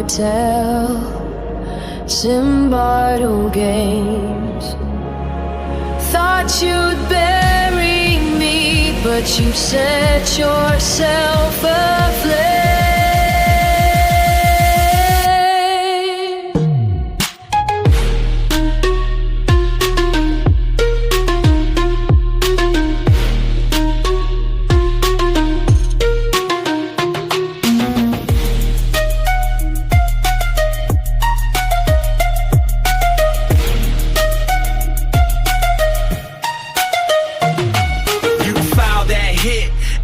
cartel, Zimbardo games. Thought you'd bury me, but you set yourself aflame.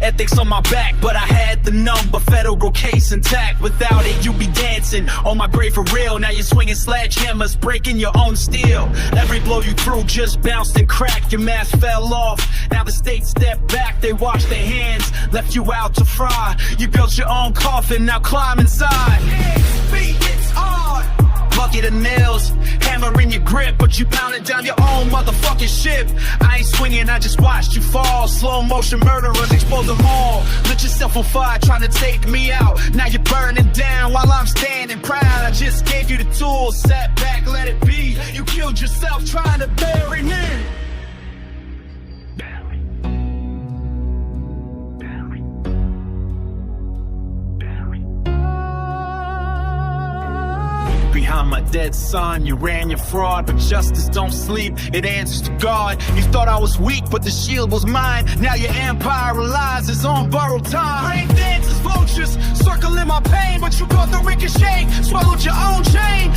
Ethics on my back, but I had the number, federal case intact. Without it, you be dancing on my grave for real. Now you're swinging sledgehammers, breaking your own steel. Every blow you threw just bounced and cracked. Your mask fell off. Now the state stepped back. They washed their hands, left you out to fry. You built your own coffin, now climb inside. It's hard. Bucket of nails, hammer in your grip, but you pounded down your own motherfucking ship. I ain't swinging, I just watched you fall. Slow motion murderers, expose them all. Lit yourself on fire, trying to take me out. Now you're burning down while I'm standing proud. I just gave you the tools, sat back, let it be. You killed yourself trying to bury me. Behind my dead son, you ran your fraud, but justice don't sleep, it answers to God. You thought I was weak, but the shield was mine. Now your empire relies on borrowed time. Brain dances, vultures, circling my pain, but you caught the ricochet, swallowed your own chain.